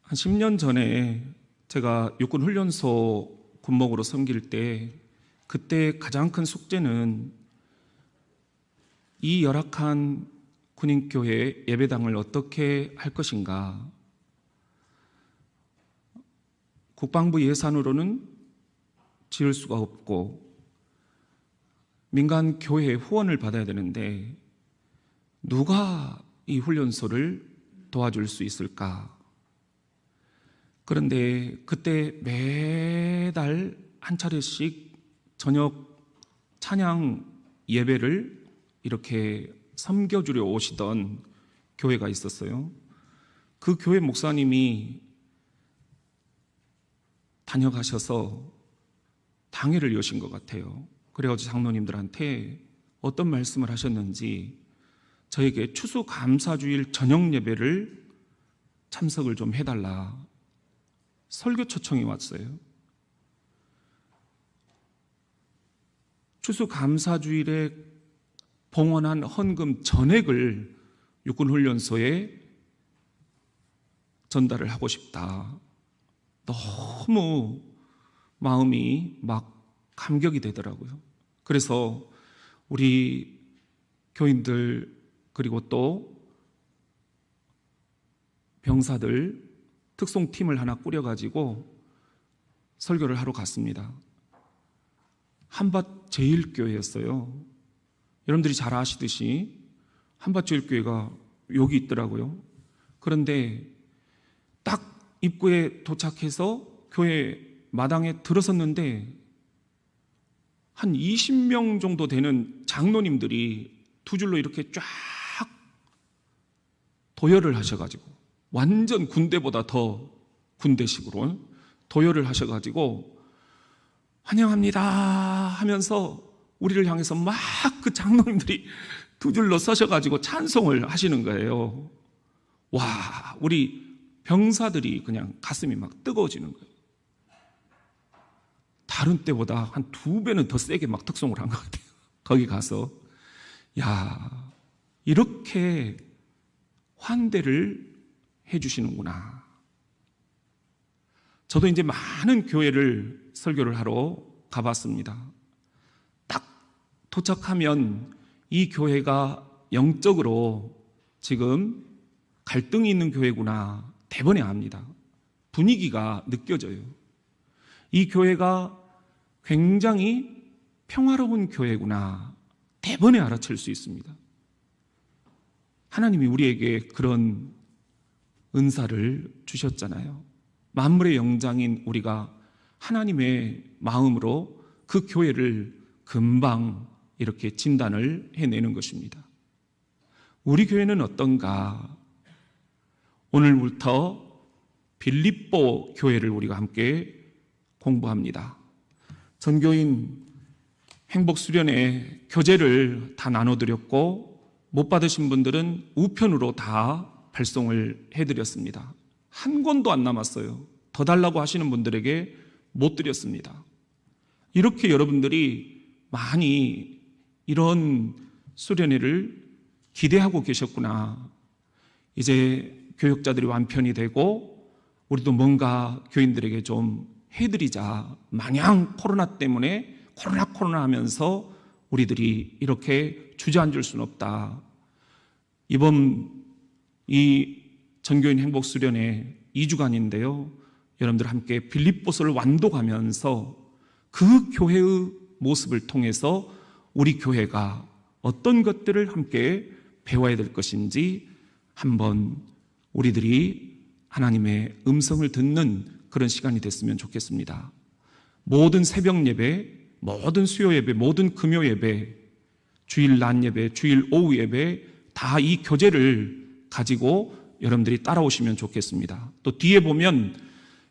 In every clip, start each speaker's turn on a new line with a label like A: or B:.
A: 한 10년 전에 제가 육군훈련소 군목으로 섬길 때 그때 가장 큰 숙제는 이 열악한 군인교회 예배당을 어떻게 할 것인가. 국방부 예산으로는 지을 수가 없고 민간 교회의 후원을 받아야 되는데 누가 이 훈련소를 도와줄 수 있을까? 그런데 그때 매달 한 차례씩 저녁 찬양 예배를 이렇게 섬겨주려 오시던 교회가 있었어요. 그 교회 목사님이 다녀가셔서 당회를 여신 것 같아요. 그래가지고 장로님들한테 어떤 말씀을 하셨는지 저에게 추수감사주일 저녁 예배를 참석을 좀 해달라 설교 초청이 왔어요. 추수감사주일에 봉헌한 헌금 전액을 육군훈련소에 전달을 하고 싶다. 너무 마음이 막 감격이 되더라고요. 그래서 우리 교인들 그리고 또 병사들 특송팀을 하나 꾸려가지고 설교를 하러 갔습니다. 한밭제일교회였어요. 여러분들이 잘 아시듯이 한밭제일교회가 여기 있더라고요. 그런데 딱 입구에 도착해서 교회 마당에 들어섰는데 한 20명 정도 되는 장로님들이 두 줄로 이렇게 쫙 도열을 하셔가지고 완전 군대보다 더 군대식으로 도열을 하셔가지고 환영합니다 하면서 우리를 향해서 막 그 장로님들이 두 줄로 서셔가지고 찬송을 하시는 거예요. 와, 우리 병사들이 그냥 가슴이 막 뜨거워지는 거예요. 다른 때보다 한 2배는 더 세게 막 특송을 한 것 같아요. 거기 가서 야, 이렇게 환대를 해주시는구나. 저도 이제 많은 교회를 설교를 하러 가봤습니다. 딱 도착하면 이 교회가 영적으로 지금 갈등이 있는 교회구나 대번에 압니다. 분위기가 느껴져요. 이 교회가 굉장히 평화로운 교회구나 대번에 알아챌 수 있습니다. 하나님이 우리에게 그런 은사를 주셨잖아요. 만물의 영장인 우리가 하나님의 마음으로 그 교회를 금방 이렇게 진단을 해내는 것입니다. 우리 교회는 어떤가? 오늘부터 빌립보 교회를 우리가 함께 공부합니다. 전교인 행복수련회 교재를 다 나눠드렸고 못 받으신 분들은 우편으로 다 발송을 해드렸습니다. 한 권도 안 남았어요. 더 달라고 하시는 분들에게 못 드렸습니다. 이렇게 여러분들이 많이 이런 수련회를 기대하고 계셨구나. 이제 교역자들이 완편이 되고 우리도 뭔가 교인들에게 좀 해드리자. 마냥 코로나 때문에 코로나 하면서 우리들이 이렇게 주저앉을 수는 없다. 이번 이 전교인 행복수련회 2주간인데요. 여러분들 함께 빌립보서를 완독하면서 그 교회의 모습을 통해서 우리 교회가 어떤 것들을 함께 배워야 될 것인지 한번 우리들이 하나님의 음성을 듣는 그런 시간이 됐으면 좋겠습니다. 모든 새벽 예배, 모든 수요 예배, 모든 금요 예배, 주일 낮 예배, 주일 오후 예배 다 이 교재를 가지고 여러분들이 따라오시면 좋겠습니다. 또 뒤에 보면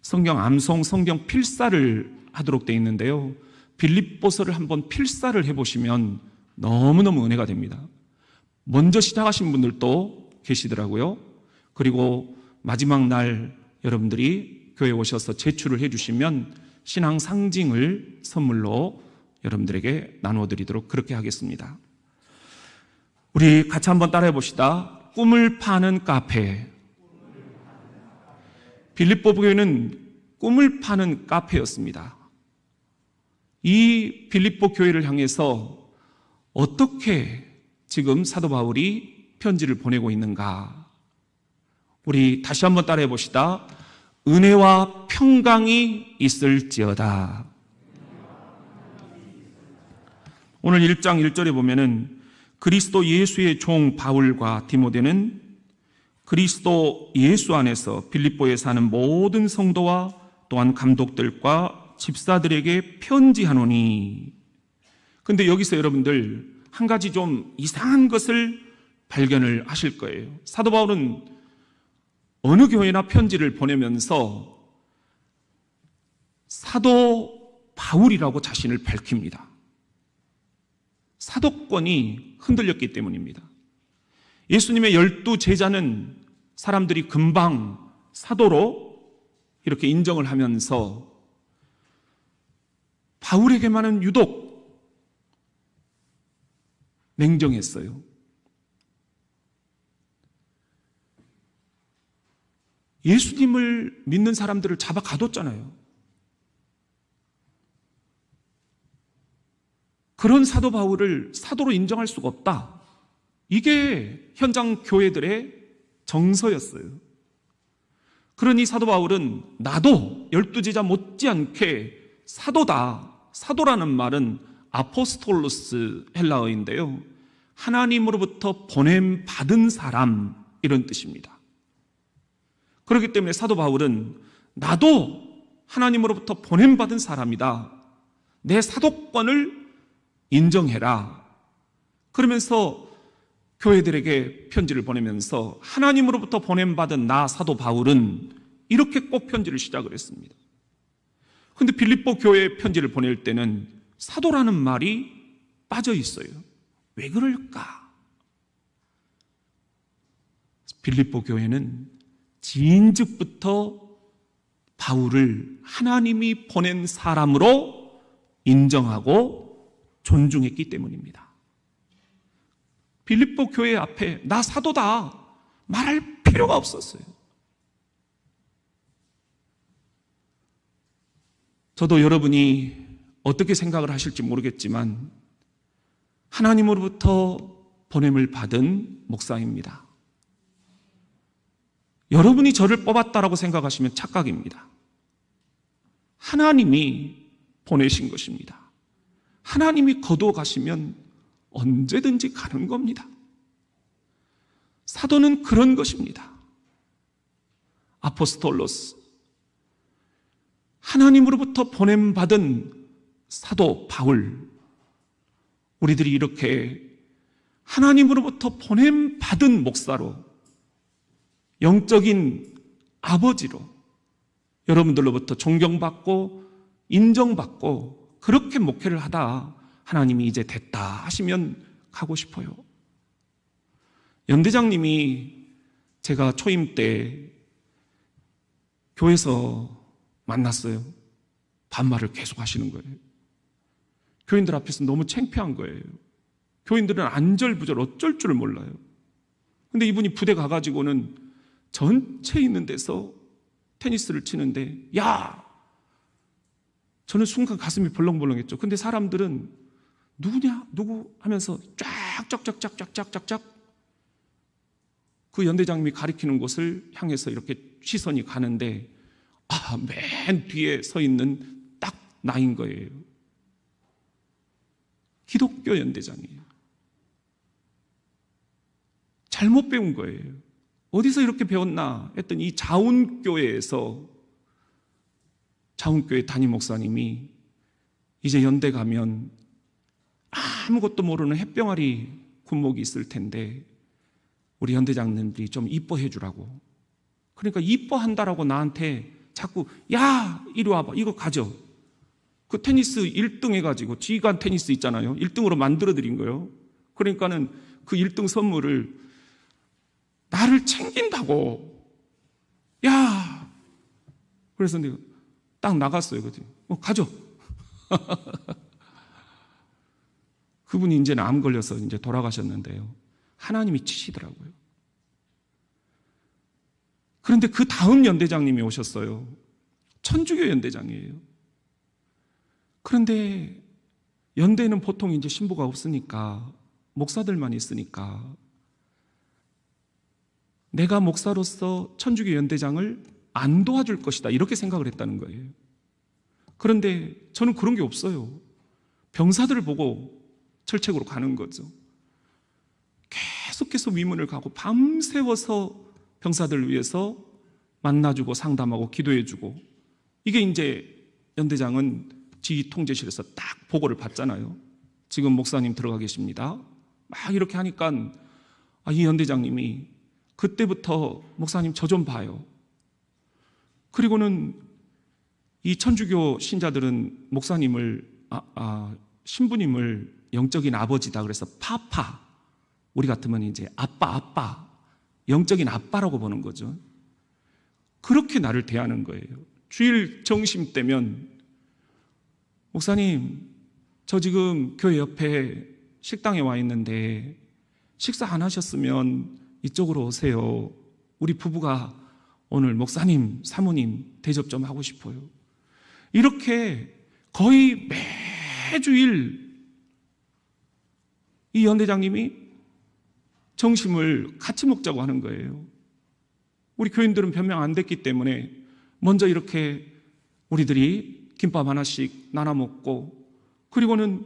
A: 성경 암송, 성경 필사를 하도록 되어 있는데요. 빌립보서를 한번 필사를 해보시면 너무너무 은혜가 됩니다. 먼저 시작하신 분들도 계시더라고요. 그리고 마지막 날 여러분들이 교회에 오셔서 제출을 해주시면 신앙 상징을 선물로 여러분들에게 나누어드리도록 그렇게 하겠습니다. 우리 같이 한번 따라해 봅시다. 꿈을 파는 카페. 빌립보 교회는 꿈을 파는 카페였습니다. 이 빌립보 교회를 향해서 어떻게 지금 사도 바울이 편지를 보내고 있는가? 우리 다시 한번 따라해 봅시다. 은혜와 평강이 있을지어다. 오늘 1장 1절에 보면은 그리스도 예수의 종 바울과 디모데는 그리스도 예수 안에서 빌립보에 사는 모든 성도와 또한 감독들과 집사들에게 편지하노니. 근데 여기서 여러분들 한 가지 좀 이상한 것을 발견을 하실 거예요. 사도 바울은 어느 교회나 편지를 보내면서 사도 바울이라고 자신을 밝힙니다. 사도권이 흔들렸기 때문입니다. 예수님의 12 제자는 사람들이 금방 사도로 이렇게 인정을 하면서 바울에게만은 유독 냉정했어요. 예수님을 믿는 사람들을 잡아 가뒀잖아요. 그런 사도 바울을 사도로 인정할 수가 없다. 이게 현장 교회들의 정서였어요. 그러니 사도 바울은 나도 12제자 못지않게 사도다. 사도라는 말은 아포스톨로스 헬라어인데요. 하나님으로부터 보냄받은 사람 이런 뜻입니다. 그렇기 때문에 사도 바울은 나도 하나님으로부터 보냄받은 사람이다. 내 사도권을 인정해라. 그러면서 교회들에게 편지를 보내면서 하나님으로부터 보냄받은 나 사도 바울은 이렇게 꼭 편지를 시작을 했습니다. 그런데 빌립보 교회에 편지를 보낼 때는 사도라는 말이 빠져 있어요. 왜 그럴까? 빌립보 교회는 진즉부터 바울을 하나님이 보낸 사람으로 인정하고 존중했기 때문입니다. 빌립보 교회 앞에 나 사도다 말할 필요가 없었어요. 저도 여러분이 어떻게 생각을 하실지 모르겠지만 하나님으로부터 보냄을 받은 목사입니다. 여러분이 저를 뽑았다라고 생각하시면 착각입니다. 하나님이 보내신 것입니다. 하나님이 거두어 가시면 언제든지 가는 겁니다. 사도는 그런 것입니다. 아포스톨로스, 하나님으로부터 보냄받은 사도 바울, 우리들이 이렇게 하나님으로부터 보냄받은 목사로, 영적인 아버지로 여러분들로부터 존경받고 인정받고 그렇게 목회를 하다 하나님이 이제 됐다 하시면 가고 싶어요. 연대장님이 제가 초임 때 교회에서 만났어요. 반말을 계속 하시는 거예요. 교인들 앞에서 너무 창피한 거예요. 교인들은 안절부절 어쩔 줄을 몰라요. 근데 이분이 부대 가가지고는 전체 있는 데서 테니스를 치는데, 야! 저는 순간 가슴이 벌렁벌렁했죠. 근데 사람들은 누구냐? 누구? 하면서 쫙쫙쫙쫙쫙쫙쫙 그 연대장님이 가리키는 곳을 향해서 이렇게 시선이 가는데, 맨 뒤에 서 있는 딱 나인 거예요. 기독교 연대장이에요. 잘못 배운 거예요. 어디서 이렇게 배웠나 했더니 이 자운교회에서 자운교회 담임 목사님이 이제 연대 가면 아무것도 모르는 햇병아리 군목이 있을 텐데 우리 연대장님들이 좀 이뻐해 주라고. 그러니까 이뻐한다라고 나한테 자꾸 야 이리 와봐 이거 가져. 그 테니스 1등 해가지고 지휘관 테니스 있잖아요. 1등으로 만들어 드린 거예요. 그러니까는 그 1등 선물을 나를 챙긴다고. 야 그래서 내가 딱 나갔어요. 그랬더니 가져. 그분이 이제는 암 걸려서 이제 돌아가셨는데요. 하나님이 치시더라고요. 그런데 그 다음 연대장님이 오셨어요. 천주교 연대장이에요. 그런데 연대는 보통 이제 신부가 없으니까, 목사들만 있으니까, 내가 목사로서 천주교 연대장을 안 도와줄 것이다, 이렇게 생각을 했다는 거예요. 그런데 저는 그런 게 없어요. 병사들을 보고 철책으로 가는 거죠. 계속해서 위문을 가고 밤새워서 병사들을 위해서 만나주고 상담하고 기도해주고, 이게 이제 연대장은 지휘 통제실에서 딱 보고를 받잖아요. 지금 목사님 들어가 계십니다. 막 이렇게 하니까 이 연대장님이 그때부터 목사님 저 좀 봐요. 그리고는 이 천주교 신자들은 목사님을 신부님을 영적인 아버지다 그래서 파파, 우리 같으면 이제 아빠, 영적인 아빠라고 보는 거죠. 그렇게 나를 대하는 거예요. 주일 점심 때면 목사님, 저 지금 교회 옆에 식당에 와 있는데 식사 안 하셨으면 이쪽으로 오세요. 우리 부부가 오늘 목사님, 사모님 대접 좀 하고 싶어요. 이렇게 거의 매주일 이 연대장님이 점심을 같이 먹자고 하는 거예요. 우리 교인들은 변명 안 됐기 때문에 먼저 이렇게 우리들이 김밥 하나씩 나눠 먹고, 그리고는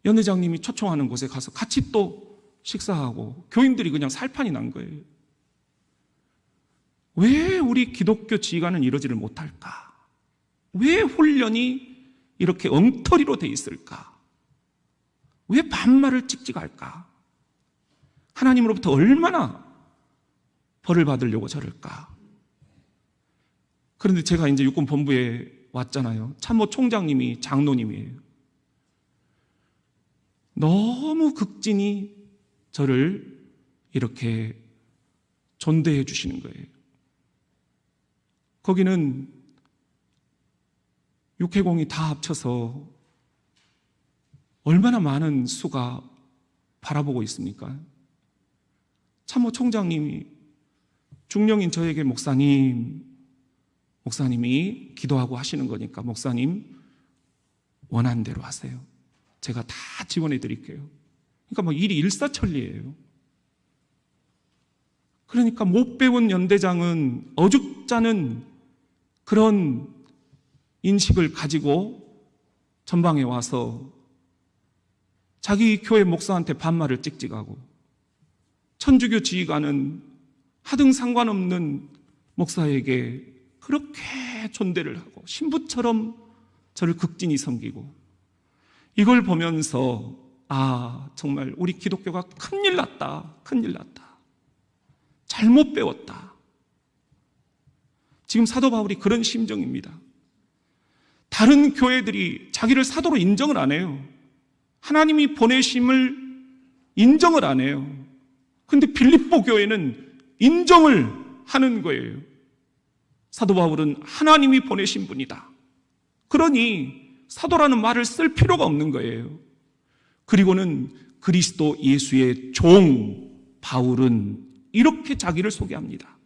A: 연대장님이 초청하는 곳에 가서 같이 또 식사하고, 교인들이 그냥 살판이 난 거예요. 왜 우리 기독교 지휘관은 이러지를 못할까? 왜 훈련이 이렇게 엉터리로 돼 있을까? 왜 반말을 찍찍할까? 하나님으로부터 얼마나 벌을 받으려고 저럴까? 그런데 제가 이제 육군 본부에 왔잖아요. 참모 총장님이 장로님이에요. 너무 극진히 저를 이렇게 존대해 주시는 거예요. 거기는 육해공이 다 합쳐서 얼마나 많은 수가 바라보고 있습니까? 참모 총장님이 중령인 저에게 목사님이 기도하고 하시는 거니까 목사님 원하는 대로 하세요. 제가 다 지원해 드릴게요. 그러니까 일이 일사천리예요. 그러니까 못 배운 연대장은 어죽자는 그런 인식을 가지고 전방에 와서 자기 교회 목사한테 반말을 찍찍하고, 천주교 지휘관은 하등 상관없는 목사에게 그렇게 존대를 하고 신부처럼 저를 극진히 섬기고, 이걸 보면서 정말 우리 기독교가 큰일 났다. 잘못 배웠다. 지금 사도 바울이 그런 심정입니다. 다른 교회들이 자기를 사도로 인정을 안 해요. 하나님이 보내심을 인정을 안 해요. 근데 빌립보 교회는 인정을 하는 거예요. 사도 바울은 하나님이 보내신 분이다. 그러니 사도라는 말을 쓸 필요가 없는 거예요. 그리고는 그리스도 예수의 종 바울은 이렇게 자기를 소개합니다.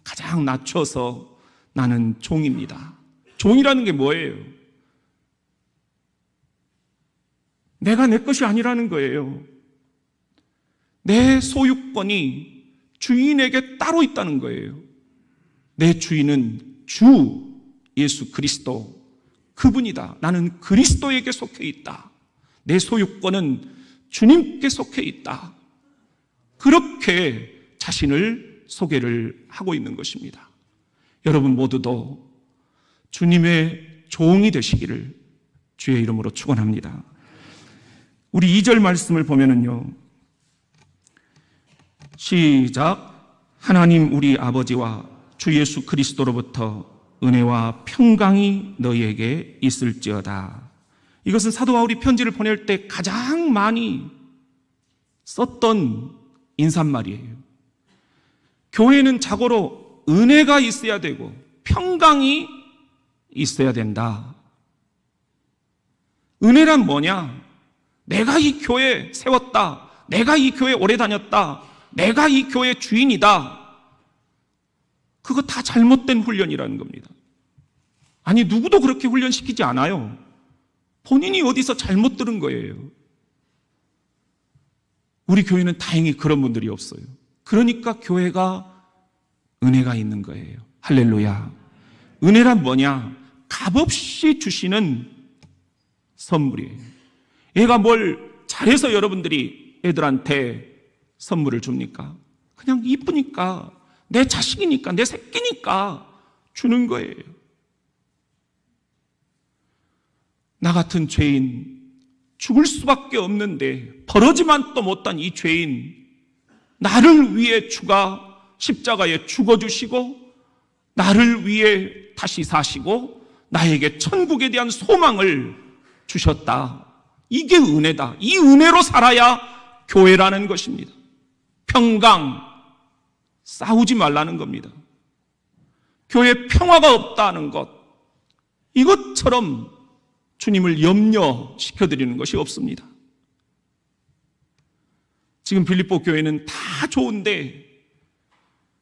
A: 가장 낮춰서 나는 종입니다. 종이라는 게 뭐예요? 내가 내 것이 아니라는 거예요. 내 소유권이 주인에게 따로 있다는 거예요. 내 주인은 주 예수 그리스도, 그분이다. 나는 그리스도에게 속해 있다. 내 소유권은 주님께 속해 있다. 그렇게 자신을 소개를 하고 있는 것입니다. 여러분 모두도 주님의 종이 되시기를 주의 이름으로 축원합니다. 우리 2절 말씀을 보면은요, 시작. 하나님 우리 아버지와 주 예수 그리스도로부터 은혜와 평강이 너희에게 있을지어다. 이것은 사도 바울이 편지를 보낼 때 가장 많이 썼던 인사말이에요. 교회는 자고로 은혜가 있어야 되고 평강이 있어야 된다. 은혜란 뭐냐? 내가 이 교회 세웠다. 내가 이 교회 오래 다녔다. 내가 이 교회 주인이다. 그거 다 잘못된 훈련이라는 겁니다. 아니, 누구도 그렇게 훈련시키지 않아요. 본인이 어디서 잘못 들은 거예요. 우리 교회는 다행히 그런 분들이 없어요. 그러니까 교회가 은혜가 있는 거예요. 할렐루야. 은혜란 뭐냐? 값없이 주시는 선물이에요. 얘가 뭘 잘해서 여러분들이 애들한테 선물을 줍니까? 그냥 이쁘니까, 내 자식이니까, 내 새끼니까 주는 거예요. 나 같은 죄인, 죽을 수밖에 없는데 벌어지만 또 못한 이 죄인, 나를 위해 주가 십자가에 죽어주시고 나를 위해 다시 사시고 나에게 천국에 대한 소망을 주셨다. 이게 은혜다. 이 은혜로 살아야 교회라는 것입니다. 평강, 싸우지 말라는 겁니다. 교회에 평화가 없다는 것, 이것처럼 주님을 염려시켜드리는 것이 없습니다. 지금 빌립보 교회는 다 좋은데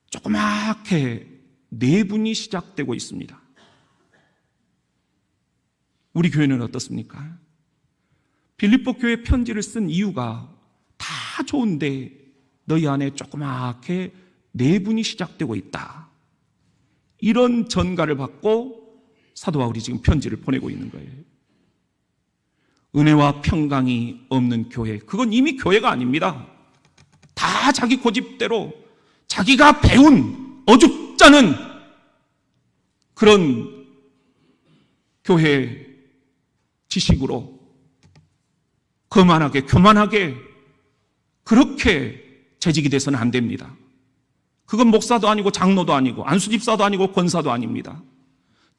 A: 조그맣게 내분이 시작되고 있습니다. 우리 교회는 어떻습니까? 빌립보 교회 편지를 쓴 이유가 다 좋은데 너희 안에 조그맣게 내분이 시작되고 있다. 이런 전가를 받고 사도 바울이 지금 편지를 보내고 있는 거예요. 은혜와 평강이 없는 교회, 그건 이미 교회가 아닙니다. 다 자기 고집대로 자기가 배운 어줍잖은 그런 교회 지식으로 거만하게 교만하게 그렇게 재직이 돼서는 안 됩니다. 그건 목사도 아니고 장로도 아니고 안수집사도 아니고 권사도 아닙니다.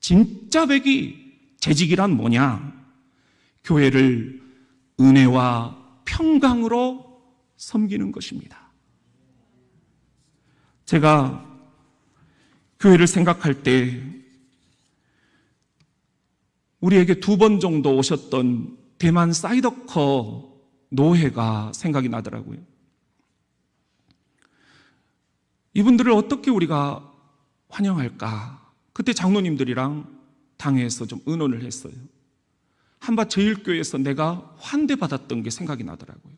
A: 진짜 백이 재직이란 뭐냐? 교회를 은혜와 평강으로 섬기는 것입니다. 제가 교회를 생각할 때 우리에게 2번 정도 오셨던 대만 사이더커 노회가 생각이 나더라고요. 이분들을 어떻게 우리가 환영할까? 그때 장로님들이랑 당회에서 좀 의논을 했어요. 한밭제일교회에서 내가 환대받았던 게 생각이 나더라고요.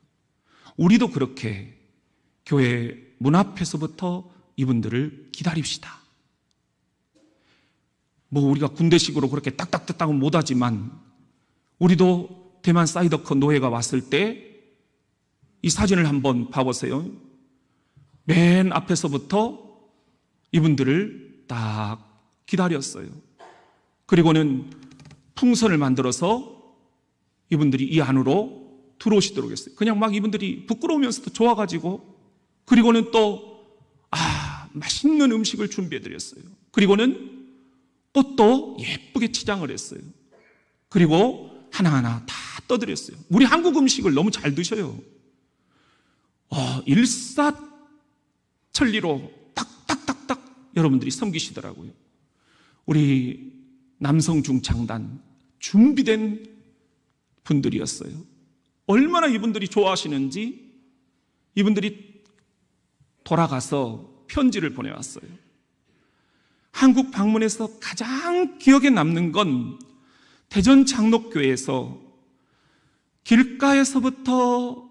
A: 우리도 그렇게 교회 문 앞에서부터 이분들을 기다립시다. 뭐 우리가 군대식으로 그렇게 딱딱딱딱은 못하지만 우리도 대만 사이더커 노예가 왔을 때 이 사진을 한번 봐보세요. 맨 앞에서부터 이분들을 딱 기다렸어요. 그리고는 풍선을 만들어서 이분들이 이 안으로 들어오시도록 했어요. 그냥 막 이분들이 부끄러우면서도 좋아가지고, 그리고는 또 맛있는 음식을 준비해드렸어요. 그리고는 꽃도 예쁘게 치장을 했어요. 그리고 하나하나 다 떠드렸어요. 우리 한국 음식을 너무 잘 드셔요. 일사천리로 딱딱딱딱 여러분들이 섬기시더라고요. 우리 남성 중창단 준비된 분들이었어요. 얼마나 이분들이 좋아하시는지 이분들이 돌아가서 편지를 보내왔어요. 한국 방문해서 가장 기억에 남는 건 대전 장로교회에서 길가에서부터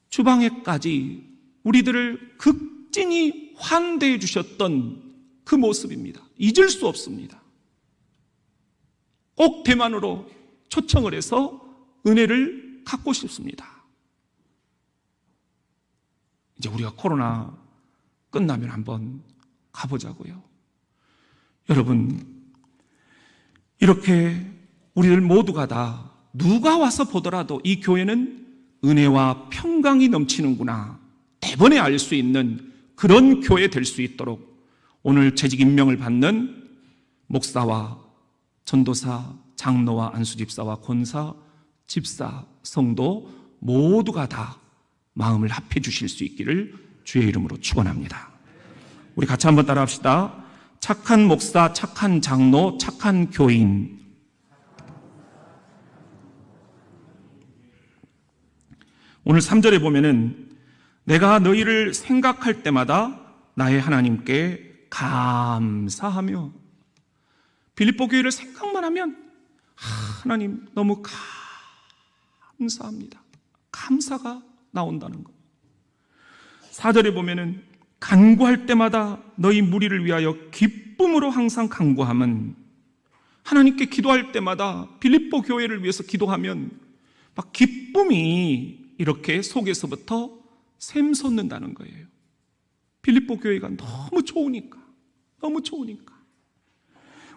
A: 주방에까지 우리들을 극진히 환대해 주셨던 그 모습입니다. 잊을 수 없습니다. 꼭 대만으로 초청을 해서 은혜를 갖고 싶습니다. 이제 우리가 코로나 끝나면 한번 가보자고요. 여러분, 이렇게 우리들 모두가 다 누가 와서 보더라도 이 교회는 은혜와 평강이 넘치는구나 대번에 알 수 있는 그런 교회 될 수 있도록 오늘 재직 임명을 받는 목사와 전도사, 장로와 안수집사와 권사, 집사, 성도 모두가 다 마음을 합해 주실 수 있기를 주의 이름으로 축원합니다. 우리 같이 한번 따라합시다. 착한 목사, 착한 장로, 착한 교인. 오늘 3절에 보면은 내가 너희를 생각할 때마다 나의 하나님께 감사하며 빌립보 교회를 생각만 하면 하나님 너무 감사합니다. 감사가 나온다는 것. 4절에 보면은 간구할 때마다 너희 무리를 위하여 기쁨으로 항상 간구함은, 하나님께 기도할 때마다 빌립보 교회를 위해서 기도하면 막 기쁨이 이렇게 속에서부터 샘솟는다는 거예요. 빌립보 교회가 너무 좋으니까.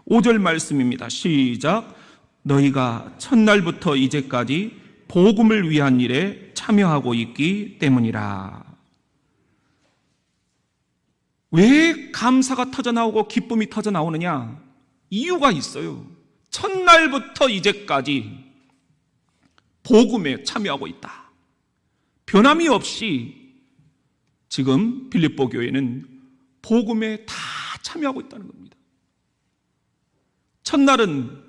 A: 5절 말씀입니다. 시작. 너희가 첫날부터 이제까지 복음을 위한 일에 참여하고 있기 때문이라. 왜 감사가 터져나오고 기쁨이 터져나오느냐? 이유가 있어요. 첫날부터 이제까지 복음에 참여하고 있다. 변함이 없이 지금 빌립보 교회는 복음에 다 참여하고 있다는 겁니다. 첫날은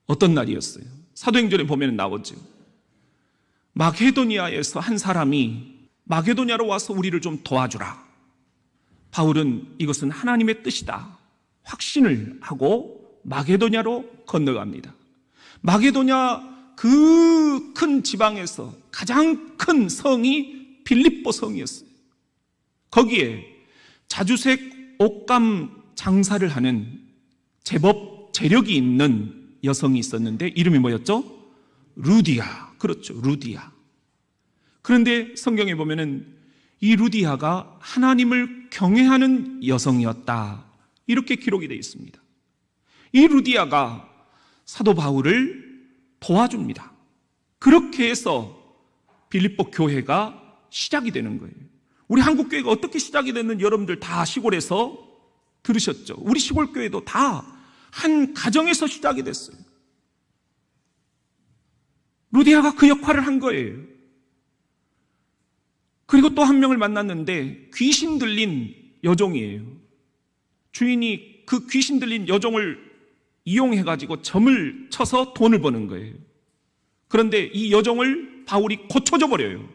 A: 어떤 날이었어요? 사도행전에 보면 나오죠. 마게도니아에서 한 사람이 마게도냐로 와서 우리를 좀 도와주라. 바울은 이것은 하나님의 뜻이다 확신을 하고 마게도냐로 건너갑니다. 마게도냐 그 큰 지방에서 가장 큰 성이 빌립보 성이었어요. 거기에 자주색 옷감 장사를 하는 제법 재력이 있는 여성이 있었는데 이름이 뭐였죠? 루디아. 그렇죠, 루디아. 그런데 성경에 보면은 이 루디아가 하나님을 경외하는 여성이었다, 이렇게 기록이 되어 있습니다. 이 루디아가 사도 바울을 도와줍니다. 그렇게 해서 빌립보 교회가 시작이 되는 거예요. 우리 한국 교회가 어떻게 시작이 됐는지 여러분들 다 시골에서 들으셨죠? 우리 시골 교회도 다 한 가정에서 시작이 됐어요. 루디아가 그 역할을 한 거예요. 그리고 또 한 명을 만났는데 귀신 들린 여종이에요. 주인이 그 귀신 들린 여종을 이용해가지고 점을 쳐서 돈을 버는 거예요. 그런데 이 여종을 바울이 고쳐줘 버려요.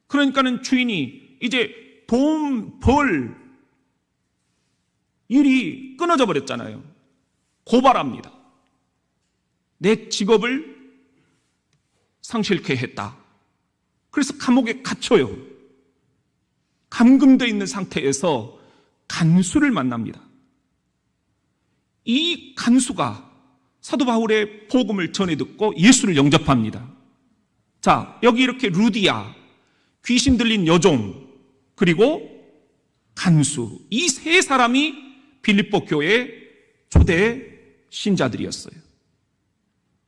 A: 그러니까는 주인이 이제 돈 벌 일이 끊어져 버렸잖아요. 고발합니다. 내 직업을 상실케 했다. 그래서 감옥에 갇혀요. 감금되어 있는 상태에서 간수를 만납니다. 이 간수가 사도 바울의 복음을 전해 듣고 예수를 영접합니다. 자, 여기 이렇게 루디아, 귀신 들린 여종, 그리고 간수, 이 세 사람이 빌립보 교회의 초대 신자들이었어요.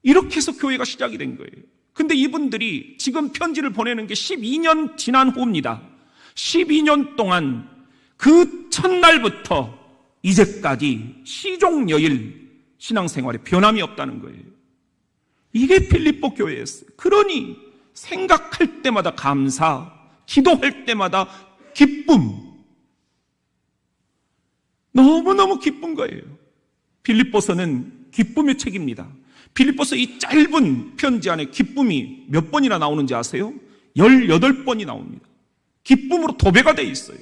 A: 이렇게 해서 교회가 시작이 된 거예요. 근데 이분들이 지금 편지를 보내는 게 12년 지난 후입니다. 12년 동안 그 첫날부터 이제까지 시종여일 신앙생활에 변함이 없다는 거예요. 이게 빌립보 교회였어요. 그러니 생각할 때마다 감사, 기도할 때마다 기쁨, 너무너무 기쁜 거예요. 빌립보서는 기쁨의 책입니다. 빌립보서 이 짧은 편지 안에 기쁨이 몇 번이나 나오는지 아세요? 18번이 나옵니다. 기쁨으로 도배가 되어 있어요.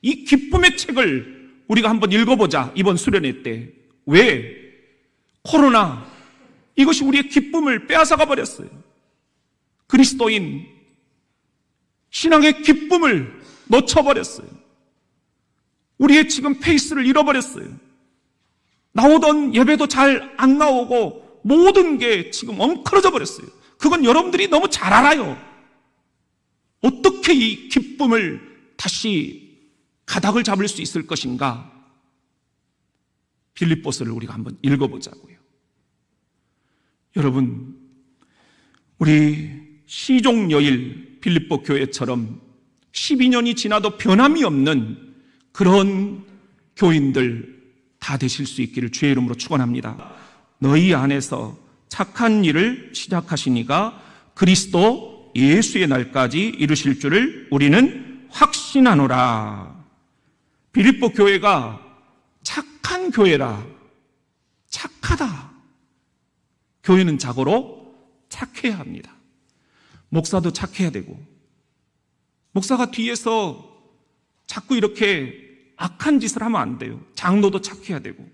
A: 이 기쁨의 책을 우리가 한번 읽어보자, 이번 수련회 때. 왜? 코로나, 이것이 우리의 기쁨을 빼앗아가 버렸어요. 그리스도인 신앙의 기쁨을 놓쳐버렸어요. 우리의 지금 페이스를 잃어버렸어요. 나오던 예배도 잘 안 나오고 모든 게 지금 엉클어져 버렸어요. 그건 여러분들이 너무 잘 알아요. 어떻게 이 기쁨을 다시 가닥을 잡을 수 있을 것인가? 빌립보서를 우리가 한번 읽어보자고요. 여러분, 우리 시종여일 빌립보 교회처럼 12년이 지나도 변함이 없는 그런 교인들 다 되실 수 있기를 주의 이름으로 축원합니다. 너희 안에서 착한 일을 시작하시니가 그리스도 예수의 날까지 이루실 줄을 우리는 확신하노라. 빌립보 교회가 착한 교회라. 착하다. 교회는 자고로 착해야 합니다. 목사도 착해야 되고, 목사가 뒤에서 자꾸 이렇게 악한 짓을 하면 안 돼요. 장로도 착해야 되고,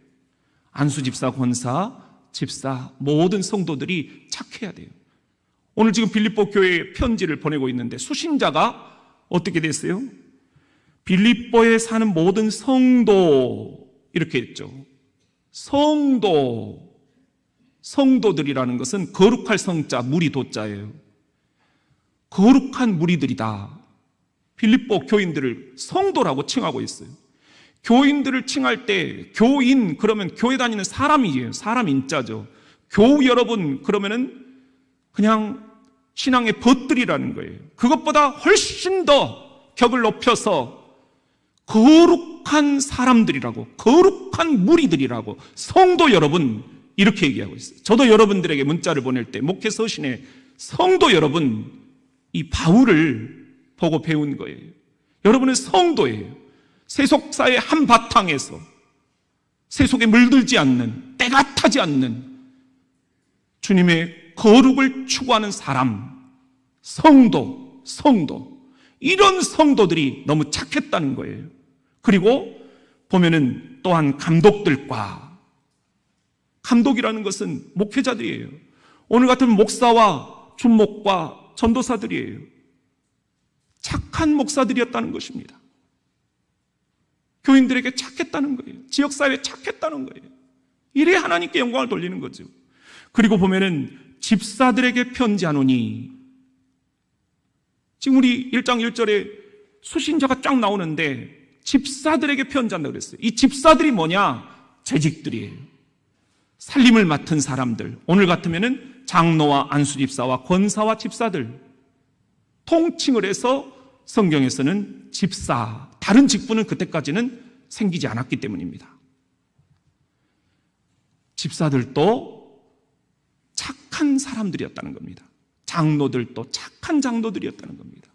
A: 안수집사, 권사, 집사, 모든 성도들이 착해야 돼요. 오늘 지금 빌립보 교회에 편지를 보내고 있는데 수신자가 어떻게 됐어요? 빌립보에 사는 모든 성도, 이렇게 했죠. 성도들이라는 것은 거룩할 성자, 무리 도자예요. 거룩한 무리들이다. 빌립보 교인들을 성도라고 칭하고 있어요. 교인들을 칭할 때 교인 그러면 교회 다니는 사람이에요. 사람 인자죠. 교우 여러분 그러면은 그냥 신앙의 벗들이라는 거예요. 그것보다 훨씬 더 격을 높여서 거룩한 사람들이라고, 거룩한 무리들이라고, 성도 여러분 이렇게 얘기하고 있어요. 저도 여러분들에게 문자를 보낼 때 목회 서신에 성도 여러분, 이 바울을 보고 배운 거예요. 여러분은 성도예요. 세속사의 한바탕에서 세속에 물들지 않는, 때가 타지 않는 주님의 거룩을 추구하는 사람, 성도, 이런 성도들이 너무 착했다는 거예요. 그리고 보면은 또한 감독이라는 것은 목회자들이에요. 오늘 같은 목사와 준목과 전도사들이에요. 착한 목사들이었다는 것입니다. 교인들에게 착했다는 거예요. 지역사회에 착했다는 거예요. 이래야 하나님께 영광을 돌리는 거죠. 그리고 보면은 집사들에게 편지하노니, 지금 우리 1장 1절에 수신자가 쫙 나오는데 집사들에게 편지한다고 그랬어요. 이 집사들이 뭐냐? 재직들이에요. 살림을 맡은 사람들. 오늘 같으면은 장로와 안수집사와 권사와 집사들. 통칭을 해서 성경에서는 집사, 다른 직분은 그때까지는 생기지 않았기 때문입니다. 집사들도 착한 사람들이었다는 겁니다. 장로들도 착한 장로들이었다는 겁니다.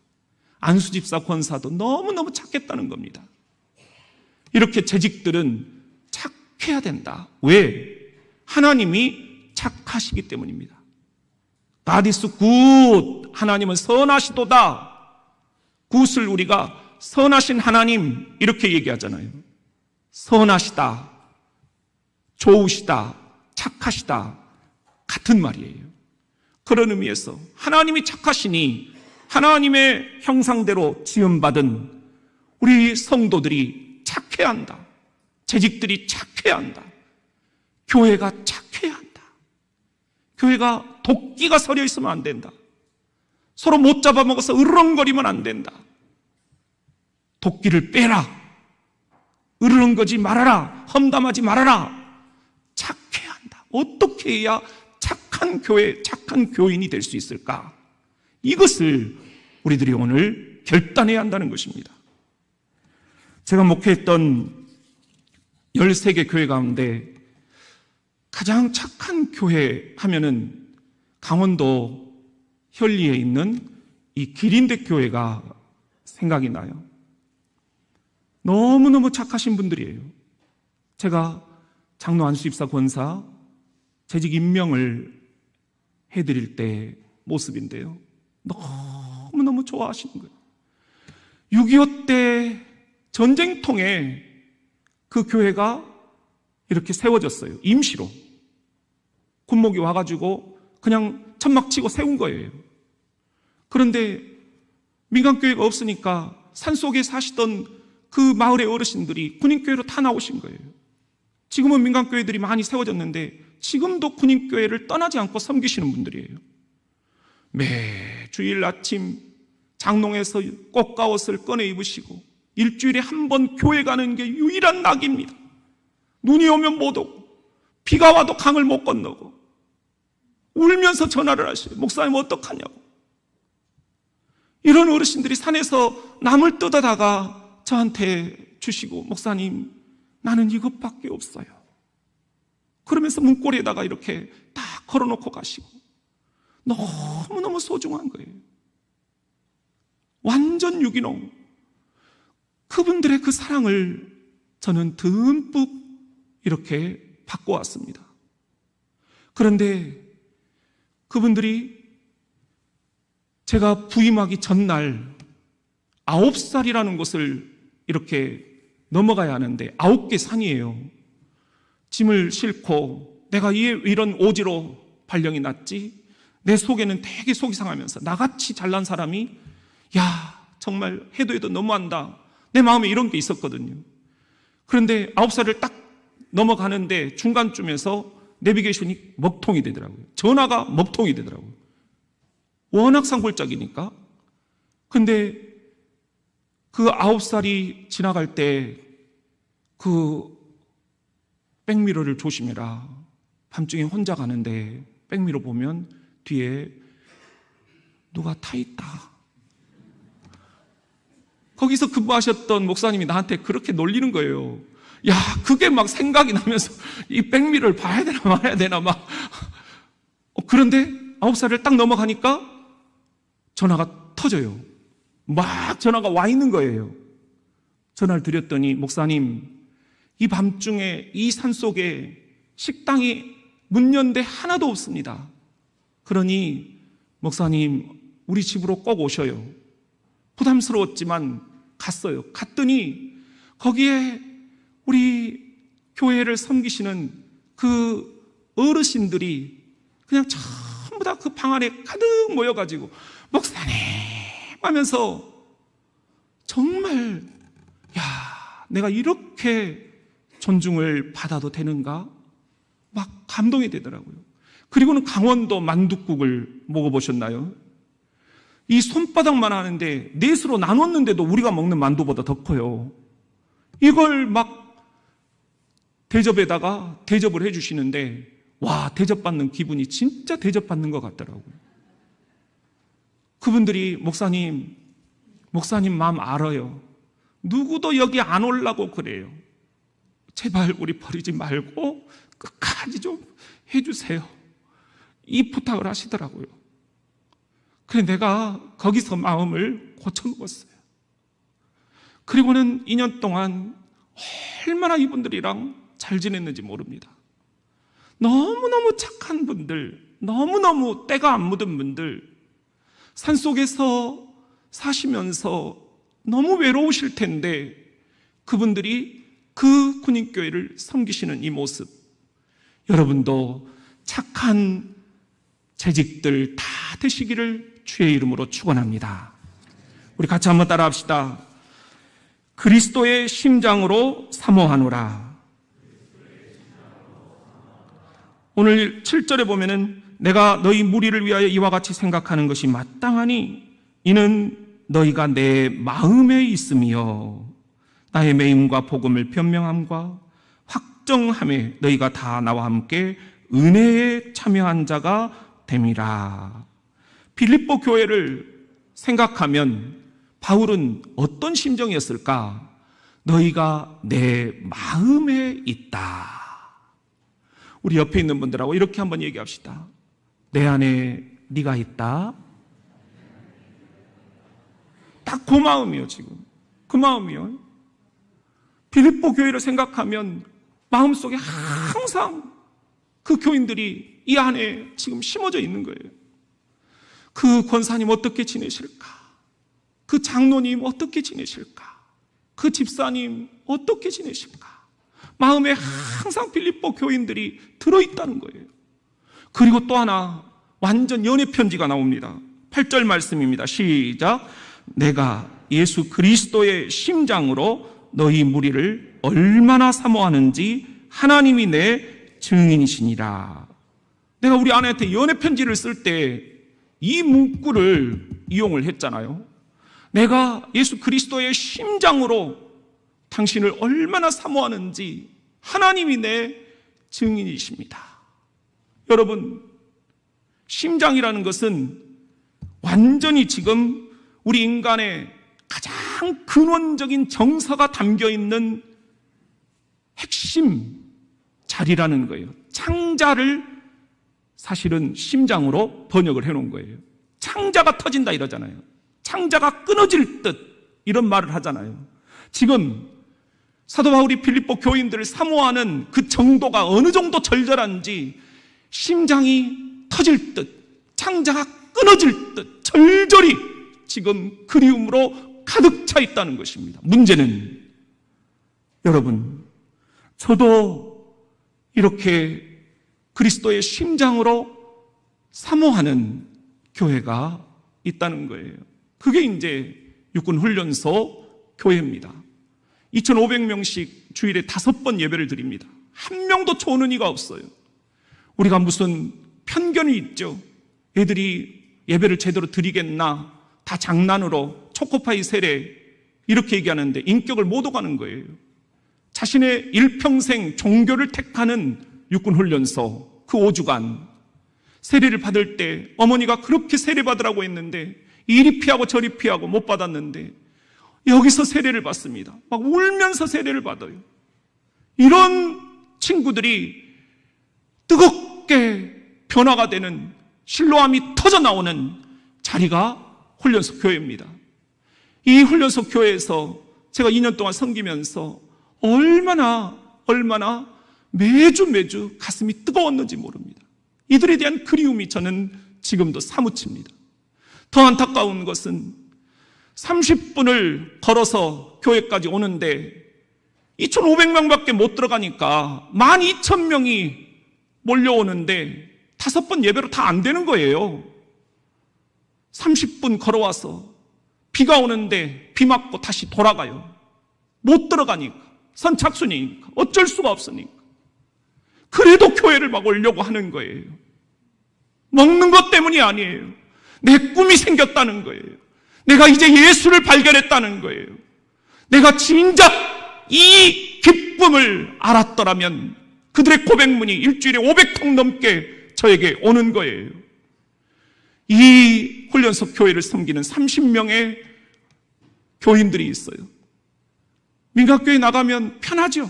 A: 안수집사, 권사도 너무너무 착했다는 겁니다. 이렇게 재직들은 착해야 된다. 왜? 하나님이 착하시기 때문입니다. God is good. 하나님은 선하시도다. 굿을 우리가 선하신 하나님 이렇게 얘기하잖아요. 선하시다, 좋으시다, 착하시다 같은 말이에요. 그런 의미에서 하나님이 착하시니 하나님의 형상대로 지음받은 우리 성도들이 착해야 한다. 재직들이 착해야 한다. 교회가 착해야 한다. 교회가 도끼가 서려 있으면 안 된다. 서로 못 잡아먹어서 으르렁거리면 안 된다. 도끼를 빼라. 으르렁거리지 말아라. 험담하지 말아라. 착해야 한다. 어떻게 해야 착한 교회, 착한 교인이 될 수 있을까? 이것을 우리들이 오늘 결단해야 한다는 것입니다. 제가 목회했던 13개 교회 가운데 가장 착한 교회 하면은 강원도 현리에 있는 이 기린대 교회가 생각이 나요. 너무너무 착하신 분들이에요. 제가 장로 안수집사 권사 재직 임명을 해드릴 때 모습인데요. 너무너무 좋아하시는 거예요. 6.25 때 전쟁통에 그 교회가 이렇게 세워졌어요. 임시로. 군목이 와가지고 그냥 천막 치고 세운 거예요. 그런데 민간교회가 없으니까 산속에 사시던 그 마을의 어르신들이 군인교회로 다 나오신 거예요. 지금은 민간교회들이 많이 세워졌는데 지금도 군인교회를 떠나지 않고 섬기시는 분들이에요. 매 주일 아침 장롱에서 꽃가옷을 꺼내 입으시고 일주일에 한 번 교회 가는 게 유일한 낙입니다. 눈이 오면 못 오고 비가 와도 강을 못 건너고 울면서 전화를 하셔요. 목사님 어떡하냐고. 이런 어르신들이 산에서 나물 뜯어다가 저한테 주시고, 목사님 나는 이것밖에 없어요. 그러면서 문고리에다가 이렇게 딱 걸어놓고 가시고 너무너무 소중한 거예요. 완전 유기농. 그분들의 그 사랑을 저는 듬뿍 이렇게 받고 왔습니다. 그런데 그분들이 제가 부임하기 전날 9살이라는 것을 이렇게 넘어가야 하는데 9개 산이에요. 짐을 싣고 내가 이런 오지로 발령이 났지? 내 속에는 되게 속이 상하면서 나같이 잘난 사람이 야 정말 해도 너무한다. 내 마음에 이런 게 있었거든요. 그런데 9살을 딱 넘어가는데 중간쯤에서 내비게이션이 먹통이 되더라고요. 전화가 먹통이 되더라고요. 워낙 산골짜기니까. 근데 그 9살이 지나갈 때 그 백미러를 조심해라. 밤중에 혼자 가는데 백미러 보면 뒤에 누가 타 있다. 거기서 근무하셨던 목사님이 나한테 그렇게 놀리는 거예요. 야, 그게 막 생각이 나면서 이 백미러를 봐야 되나 말아야 되나 막. 그런데 9살을 딱 넘어가니까 전화가 터져요. 막 전화가 와 있는 거예요. 전화를 드렸더니 목사님, 이 밤중에 이 산속에 식당이 문 연데 하나도 없습니다. 그러니 목사님 우리 집으로 꼭 오셔요. 부담스러웠지만 갔어요. 갔더니 거기에 우리 교회를 섬기시는 그 어르신들이 그냥 전부 다 그 방 안에 가득 모여가지고 목사님 하면서 정말 야 내가 이렇게 존중을 받아도 되는가? 막 감동이 되더라고요. 그리고는 강원도 만둣국을 먹어보셨나요? 이 손바닥만 하는데 넷으로 나눴는데도 우리가 먹는 만두보다 더 커요. 이걸 막 대접에다가 대접을 해주시는데 와 대접받는 기분이 진짜 대접받는 것 같더라고요. 그분들이 목사님 마음 알아요. 누구도 여기 안 오려고 그래요. 제발 우리 버리지 말고 끝까지 좀 해주세요. 이 부탁을 하시더라고요. 그래 내가 거기서 마음을 고쳐먹었어요. 그리고는 2년 동안 얼마나 이분들이랑 잘 지냈는지 모릅니다. 너무너무 착한 분들, 너무너무 때가 안 묻은 분들, 산속에서 사시면서 너무 외로우실 텐데 그분들이 그 군인교회를 섬기시는 이 모습, 여러분도 착한 재직들 다 되시기를 주의 이름으로 축원합니다. 우리 같이 한번 따라합시다. 그리스도의 심장으로 사모하노라. 오늘 7절에 보면은 내가 너희 무리를 위하여 이와 같이 생각하는 것이 마땅하니 이는 너희가 내 마음에 있음이요 나의 매임과 복음을 변명함과 확정함에 너희가 다 나와 함께 은혜에 참여한 자가 됨이라. 빌립보 교회를 생각하면 바울은 어떤 심정이었을까? 너희가 내 마음에 있다. 우리 옆에 있는 분들하고 이렇게 한번 얘기합시다. 내 안에 네가 있다. 딱 그 마음이요. 지금 그 마음이요. 빌립보 교회를 생각하면 마음속에 항상 그 교인들이 이 안에 지금 심어져 있는 거예요. 그 권사님 어떻게 지내실까? 그 장로님 어떻게 지내실까? 그 집사님 어떻게 지내실까? 마음에 항상 빌립보 교인들이 들어있다는 거예요. 그리고 또 하나 완전 연애 편지가 나옵니다. 8절 말씀입니다. 시작. 내가 예수 그리스도의 심장으로 너희 무리를 얼마나 사모하는지 하나님이 내 증인이시니라. 내가 우리 아내한테 연애 편지를 쓸 때 이 문구를 이용을 했잖아요. 내가 예수 그리스도의 심장으로 당신을 얼마나 사모하는지 하나님이 내 증인이십니다. 여러분, 심장이라는 것은 완전히 지금 우리 인간의 가장 근원적인 정서가 담겨있는 핵심 자리라는 거예요. 창자를 사실은 심장으로 번역을 해놓은 거예요. 창자가 터진다 이러잖아요. 창자가 끊어질 듯 이런 말을 하잖아요. 지금 사도 바울이 빌립보 교인들을 사모하는 그 정도가 어느 정도 절절한지 심장이 터질 듯 창자가 끊어질 듯 절절히 지금 그리움으로 가득 차 있다는 것입니다. 문제는 여러분, 저도 이렇게 그리스도의 심장으로 사모하는 교회가 있다는 거예요. 그게 이제 육군훈련소 교회입니다. 2,500명씩 주일에 5번 예배를 드립니다. 한 명도 초오는 이가 없어요. 우리가 무슨 편견이 있죠. 애들이 예배를 제대로 드리겠나, 다 장난으로 초코파이 세례 이렇게 얘기하는데 인격을 못 오가는 거예요. 자신의 일평생 종교를 택하는 육군훈련소 그 5주간 세례를 받을 때 어머니가 그렇게 세례 받으라고 했는데 이리 피하고 저리 피하고 못 받았는데 여기서 세례를 받습니다. 막 울면서 세례를 받아요. 이런 친구들이 뜨겁게 변화가 되는, 실로암이 터져 나오는 자리가 훈련소 교회입니다. 이 훈련소 교회에서 제가 2년 동안 섬기면서 얼마나 매주 가슴이 뜨거웠는지 모릅니다. 이들에 대한 그리움이 저는 지금도 사무칩니다. 더 안타까운 것은 30분을 걸어서 교회까지 오는데 2,500명밖에 못 들어가니까 12,000명이 몰려오는데 5번 예배로 다 안 되는 거예요. 30분 걸어와서 비가 오는데 비 맞고 다시 돌아가요. 못 들어가니까, 선착순이니까, 어쩔 수가 없으니까. 그래도 교회를 막 오려고 하는 거예요. 먹는 것 때문이 아니에요. 내 꿈이 생겼다는 거예요. 내가 이제 예수를 발견했다는 거예요. 내가 진작 이 기쁨을 알았더라면 그들의 고백문이 일주일에 500통 넘게 저에게 오는 거예요. 이 훈련소 교회를 섬기는 30명의 교인들이 있어요. 민가교회 나가면 편하죠.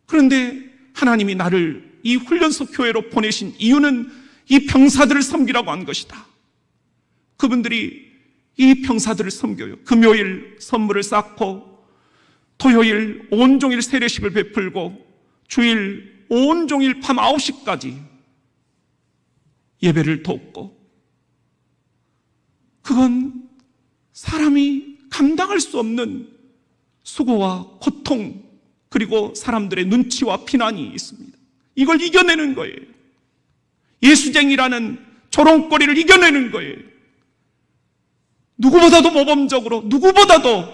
A: 그런데 하나님이 나를 이 훈련소 교회로 보내신 이유는 이 병사들을 섬기라고 한 것이다. 그분들이 이 병사들을 섬겨요. 금요일 선물을 쌓고 토요일 온종일 세례식을 베풀고 주일 온종일 밤 9시까지 예배를 돕고, 그건 사람이 감당할 수 없는 수고와 고통, 그리고 사람들의 눈치와 비난이 있습니다. 이걸 이겨내는 거예요. 예수쟁이라는 조롱거리를 이겨내는 거예요. 누구보다도 모범적으로, 누구보다도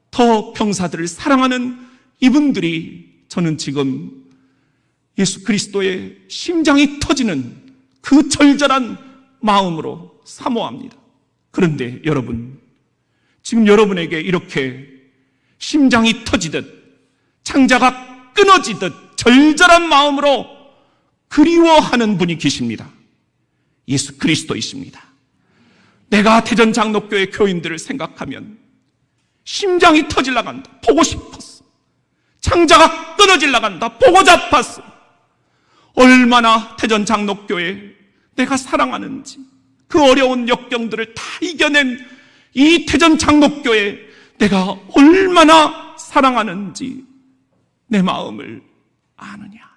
A: 더 병사들을 사랑하는 이분들이 저는 지금 예수 그리스도의 심장이 터지는 그 절절한 마음으로 사모합니다. 그런데 여러분, 지금 여러분에게 이렇게 심장이 터지듯 창자가 끊어지듯 절절한 마음으로 그리워하는 분이 계십니다. 예수 그리스도이십니다. 내가 대전장로교회 교인들을 생각하면 심장이 터질라 간다. 보고 싶었어. 창자가 끊어질라 간다. 보고 잡았어. 얼마나 대전장로교회 내가 사랑하는지, 그 어려운 역경들을 다 이겨낸 이 대전장로교회 내가 얼마나 사랑하는지 내 마음을 아느냐.